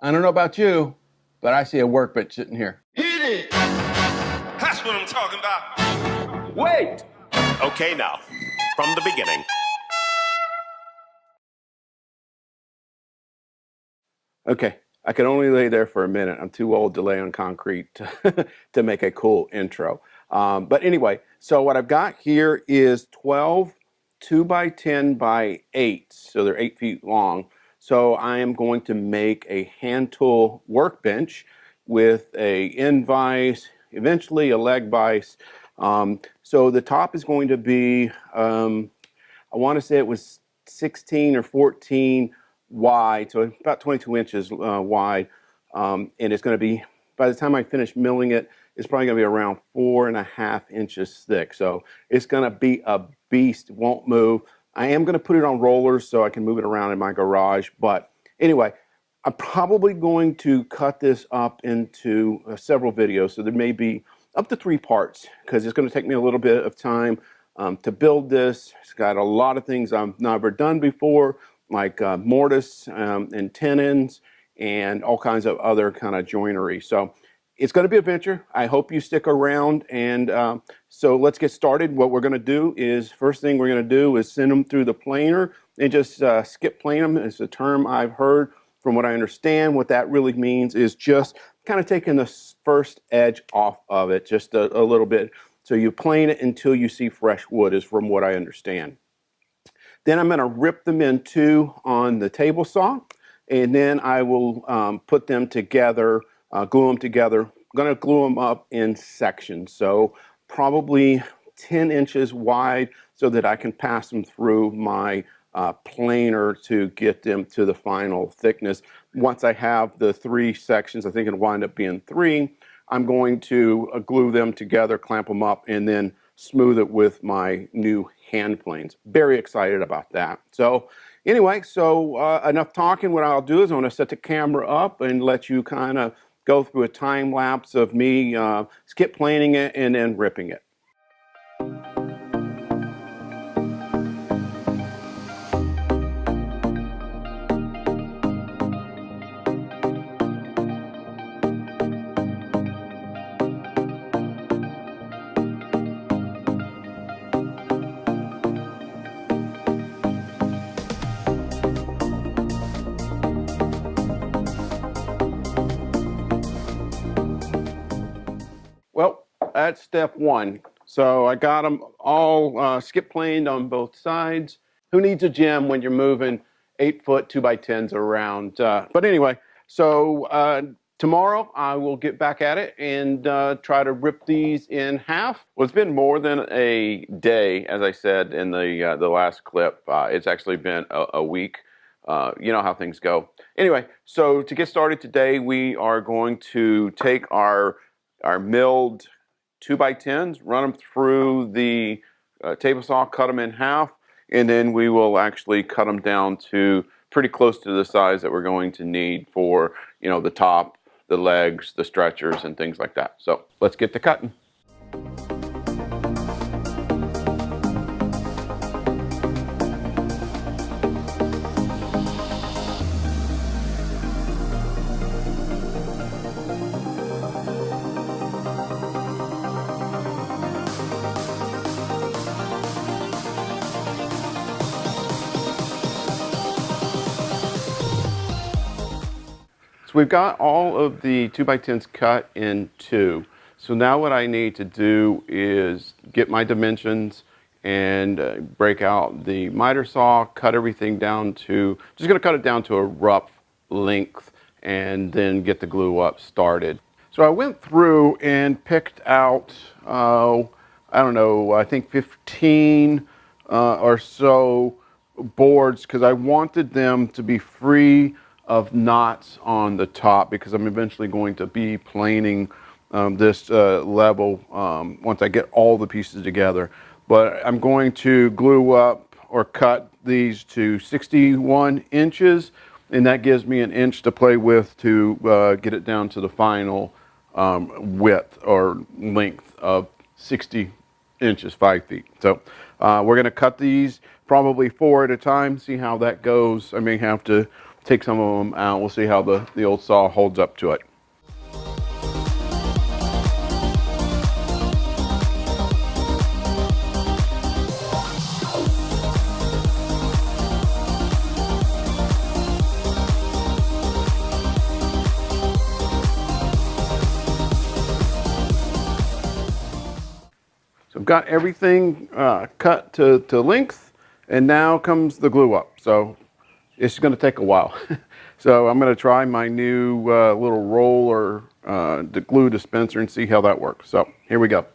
I don't know about you, but I see a workbench sitting here. Hit it! That's what I'm talking about. Wait! Okay, now, from the beginning. Okay, I can only lay there for a minute. I'm too old to lay on concrete to make a cool intro. But anyway, so what I've got here is 12 2x10 by 8. So they're 8 feet long. So I am going to make a hand tool workbench with a end vise, eventually a leg vise. So the top is going to be, I want to say it was 16 or 14 wide, so about 22 inches wide, and it's going to be, by the time I finish milling it, it's probably going to be around 4.5 inches thick. So it's going to be a beast. It won't move. I am going to put it on rollers so I can move it around in my garage. But anyway, I'm probably going to cut this up into several videos. So there may be up to 3 parts because it's going to take me a little bit of time to build this. It's got a lot of things I've never done before, like mortise and tenons and all kinds of other kind of joinery. So it's going to be a venture. I hope you stick around. And so let's get started. What we're going to do is, first thing we're going to do is send them through the planer and just skip plane them. It's a term I've heard. From what I understand, what that really means is just kind of taking the first edge off of it just a little bit. So you plane it until you see fresh wood, is from what I understand. Then I'm going to rip them in two on the table saw, and then I will put them together, glue them together. I'm going to glue them up in sections, so probably 10 inches wide so that I can pass them through my planer to get them to the final thickness. Once I have the 3 sections, I think it'll wind up being 3, I'm going to glue them together, clamp them up, and then smooth it with my new hand planes. Very excited about that. So anyway, enough talking. What I'll do is I'm going to set the camera up and let you kind of go through a time lapse of me skip planing it and then ripping it. Well, that's step 1. So I got them all skip planed on both sides. Who needs a gym when you're moving 8-foot 2x10s around? But anyway, so tomorrow I will get back at it and try to rip these in half. Well, it's been more than a day, as I said in the last clip. It's actually been a week. You know how things go. Anyway, so to get started today, we are going to take our milled 2x10s, run them through the table saw, cut them in half, and then we will actually cut them down to pretty close to the size that we're going to need for, you know, the top, the legs, the stretchers, and things like that. So let's get to cutting. We've got all of the 2x10s cut in 2. So now what I need to do is get my dimensions and break out the miter saw, cut everything down to, just going to cut it down to a rough length and then get the glue up started. So I went through and picked out, I don't know, I think 15 or so boards because I wanted them to be free of knots on the top because I'm eventually going to be planing this level once I get all the pieces together. But I'm going to glue up or cut these to 61 inches, and that gives me an inch to play with to get it down to the final width or length of 60 inches, 5 feet. So we're going to cut these probably 4 at a time, see how that goes. I may have to take some of them out. We'll see how the old saw holds up to it. So I've got everything cut to length, and now comes the glue up. So it's going to take a while. So I'm going to try my new little roller the glue dispenser and see how that works. So here we go.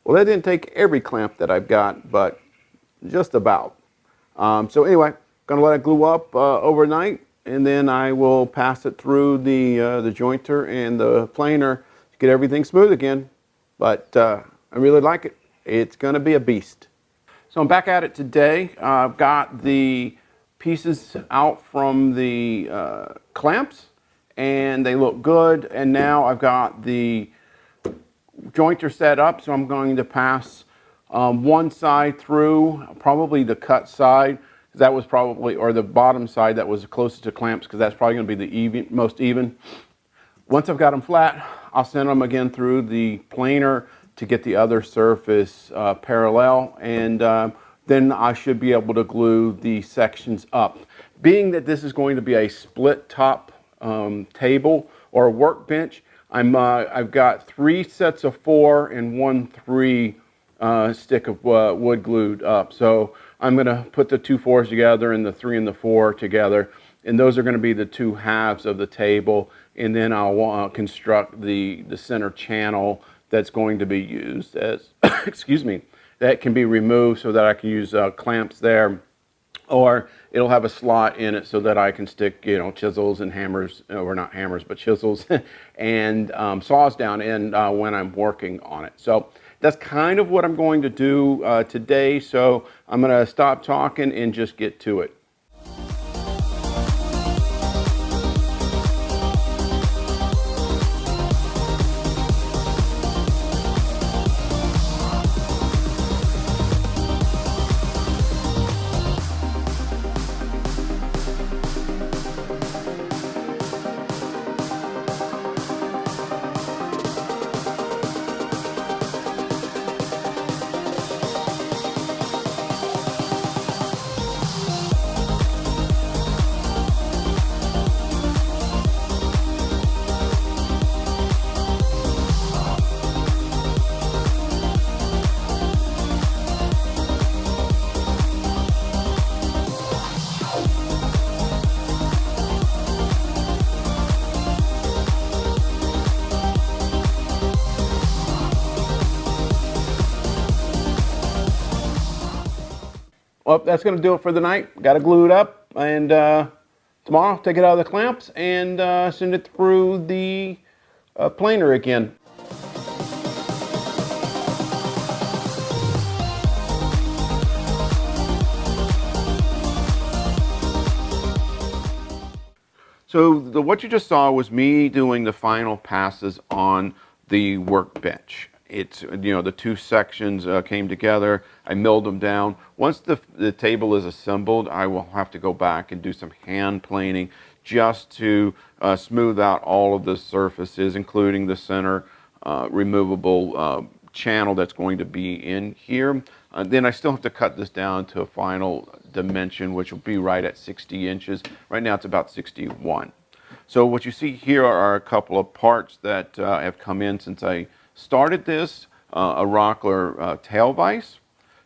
Well, that didn't take every clamp that I've got, but just about. So anyway, gonna let it glue up overnight, and then I will pass it through the jointer and the planer to get everything smooth again. But I really like it. It's gonna be a beast. So I'm back at it today. I've got the pieces out from the clamps, and they look good. And now I've got the jointer set up, so I'm going to pass one side through, probably the cut side. That was probably, or the bottom side that was closest to clamps, because that's probably going to be the most even. Once I've got them flat, I'll send them again through the planer to get the other surface parallel, and then I should be able to glue the sections up. Being that this is going to be a split top table or a workbench, I've got 3 sets of 4 and 1 3 stick of wood glued up. So I'm going to put the 2 4s together and the 3 and the 4 together, and those are going to be the 2 halves of the table. And then I'll construct the center channel that's going to be used as, excuse me, that can be removed so that I can use clamps there. Or it'll have a slot in it so that I can stick, you know, chisels and hammers, or not hammers, but chisels and saws down in when I'm working on it. So that's kind of what I'm going to do today. So I'm going to stop talking and just get to it. Well, that's going to do it for the night. Got to glue it up, and tomorrow take it out of the clamps and send it through the planer again. So what you just saw was me doing the final passes on the workbench. it's, the two sections came together. I milled them down. Once the table is assembled, I will have to go back and do some hand planing just to smooth out all of the surfaces, including the center removable channel that's going to be in here. Then I still have to cut this down to a final dimension, which will be right at 60 inches. Right now it's about 61. So what you see here are a couple of parts that have come in since I started this. A Rockler tail vise.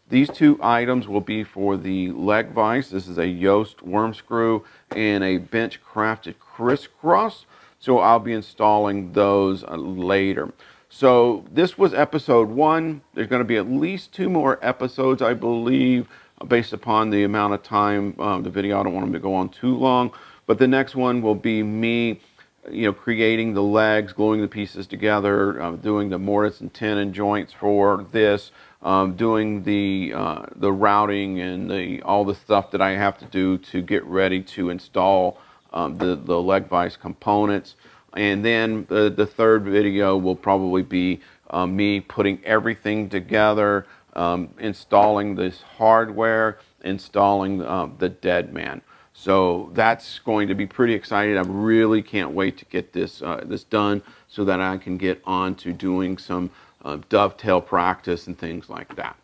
These two items will be for the leg vise. This is a Yoast worm screw and a bench crafted crisscross. So I'll be installing those later. So this was episode 1. There's going to be at least 2 more episodes, I believe, based upon the amount of time the video. I don't want them to go on too long. But the next one will be me, creating the legs, gluing the pieces together, doing the mortise and tenon joints for this, doing the routing and all the stuff that I have to do to get ready to install the leg vise components. And then the third video will probably be me putting everything together, installing this hardware, installing the dead man. So that's going to be pretty exciting. I really can't wait to get this done so that I can get on to doing some dovetail practice and things like that.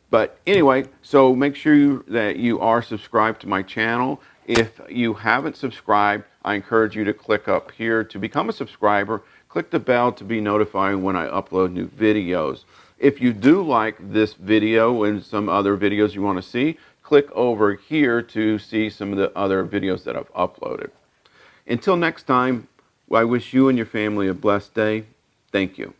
But anyway, so make sure that you are subscribed to my channel. If you haven't subscribed, I encourage you to click up here to become a subscriber. Click the bell to be notified when I upload new videos. If you do like this video and some other videos you want to see, click over here to see some of the other videos that I've uploaded. Until next time, I wish you and your family a blessed day. Thank you.